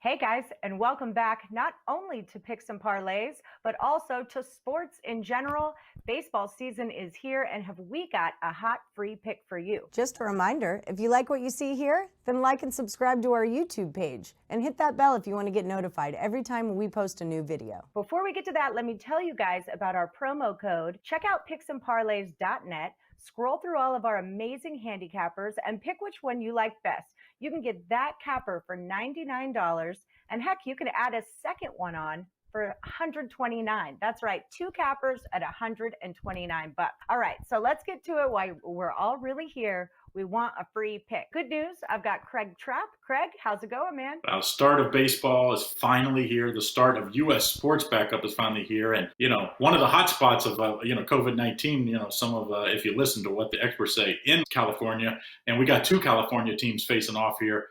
Hey guys, and welcome back not only to Picks and Parlays, but also to sports in general. Baseball season is here, and have we got a hot free pick for you? Just a reminder, if you like what you see here, then like and subscribe to our YouTube page and hit that bell if you want to get notified every time we post a new video. Before we get to that, let me tell you guys about our promo code. Check out picksandparlays.net, scroll through all of our amazing handicappers, and pick which one you like best. You can get that capper for $99, and heck, you can add a second one on for $129. That's right, two cappers at $129. All right, so let's get to it while we're all really here. We want a free pick. Good news, I've got Craig Trapp. Craig, how's it going, man? Start of baseball is finally here. The start of U.S. sports backup is finally here. And, one of the hot spots of, COVID-19, some of, if you listen to what the experts say in California, and we got two California teams facing off here.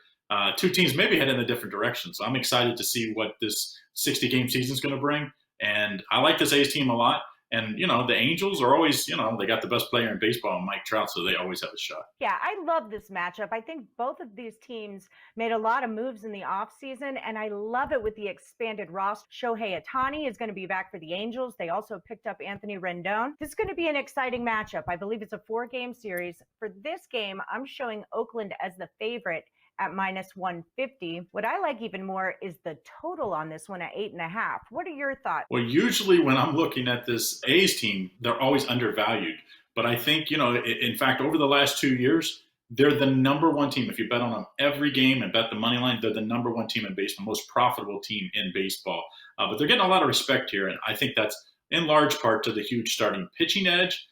Two teams maybe head in a different direction. So I'm excited to see what this 60-game season is going to bring. And I like this A's team a lot. And, the Angels are always, they got the best player in baseball, Mike Trout, so they always have a shot. Yeah, I love this matchup. I think both of these teams made a lot of moves in the offseason, and I love it with the expanded roster. Shohei Ohtani is going to be back for the Angels. They also picked up Anthony Rendon. This is going to be an exciting matchup. I believe it's a 4-game series. For this game, I'm showing Oakland as the favorite at -150. What I like even more is the total on this one at 8.5. What are your thoughts? Well, usually when I'm looking at this A's team, they're always undervalued. But I think, in fact, over the last 2 years, they're the number one team. If you bet on them every game and bet the money line, they're the number one team in baseball, most profitable team in baseball. But they're getting a lot of respect here. And I think that's in large part to the huge starting pitching edge.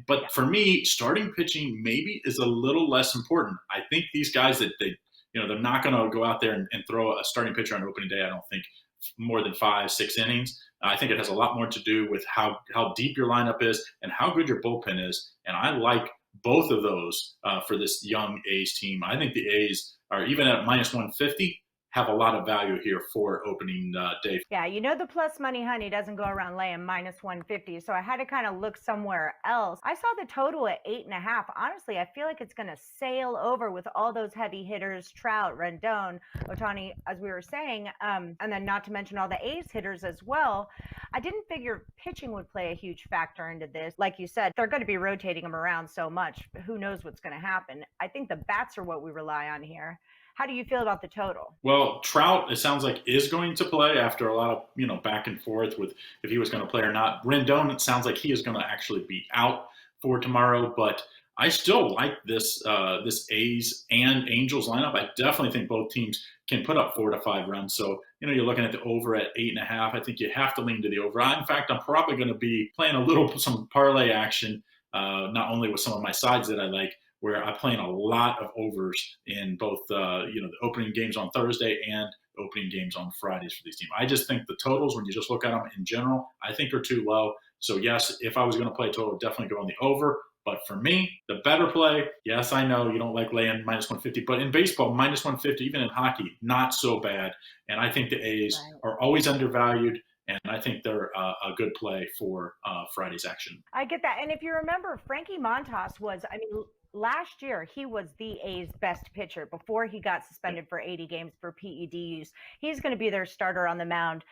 But for me, starting pitching maybe is a little less important. I think these guys that they're not going to go out there and throw a starting pitcher on opening day. I don't think more than 5-6 innings. I think it has a lot more to do with how deep your lineup is and how good your bullpen is. And I like both of those for this young A's team. I think the A's are even at -150. Have a lot of value here for opening day. Yeah, the plus money honey doesn't go around laying -150, so I had to kind of look somewhere else. I saw the total at 8.5. Honestly, I feel like it's going to sail over with all those heavy hitters, Trout, Rendon, Ohtani, as we were saying, and then not to mention all the A's hitters as well. I didn't figure pitching would play a huge factor into this. Like you said, they're going to be rotating them around so much. Who knows what's going to happen? I think the bats are what we rely on here. How do you feel about the total? Well, Trout, it sounds like, is going to play after a lot of, back and forth with if he was going to play or not. Rendon, it sounds like he is going to actually be out for tomorrow, but I still like this A's and Angels lineup. I definitely think both teams can put up 4 to 5 runs. So, you're looking at the over at 8.5. I think you have to lean to the over. In fact, I'm probably going to be playing some parlay action, not only with some of my sides that I like, where I play in a lot of overs in both the opening games on Thursday and opening games on Fridays for these teams. I just think the totals, when you just look at them in general, I think are too low. So yes, if I was going to play total, I'd definitely go on the over. But for me, the better play, yes, I know you don't like laying -150, but in baseball, -150, even in hockey, not so bad. And I think the A's are always undervalued. And I think they're a good play for Friday's action. I get that. And if you remember, Frankie Montas was, last year, he was the A's best pitcher before he got suspended for 80 games for PED use. He's going to be their starter on the mound.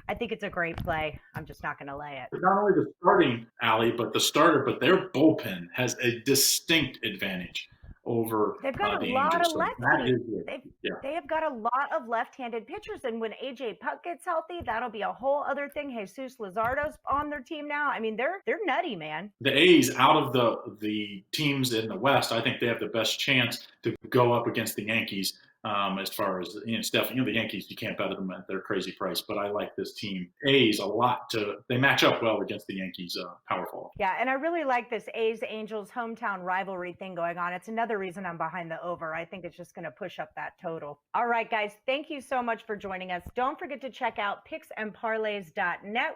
I think it's a great play. I'm just not going to lay it. Not only the starting, Allie, but their bullpen has a distinct advantage over they've got the a lot Angels. of lefties. They have got a lot of left-handed pitchers, and when AJ Puck gets healthy, that'll be a whole other thing. Jesus Luzardo's on their team now. they're nutty, man. The A's, out of the teams in the West, I think they have the best chance to go up against the Yankees. As far as the Yankees, you can't bet them at their crazy price, but I like this team A's a lot. They match up well against the Yankees powerful. Yeah, and I really like this A's Angels hometown rivalry thing going on. It's another reason I'm behind the over. I think it's just going to push up that total. All right, guys, thank you so much for joining us. Don't forget to check out picksandparlays.net.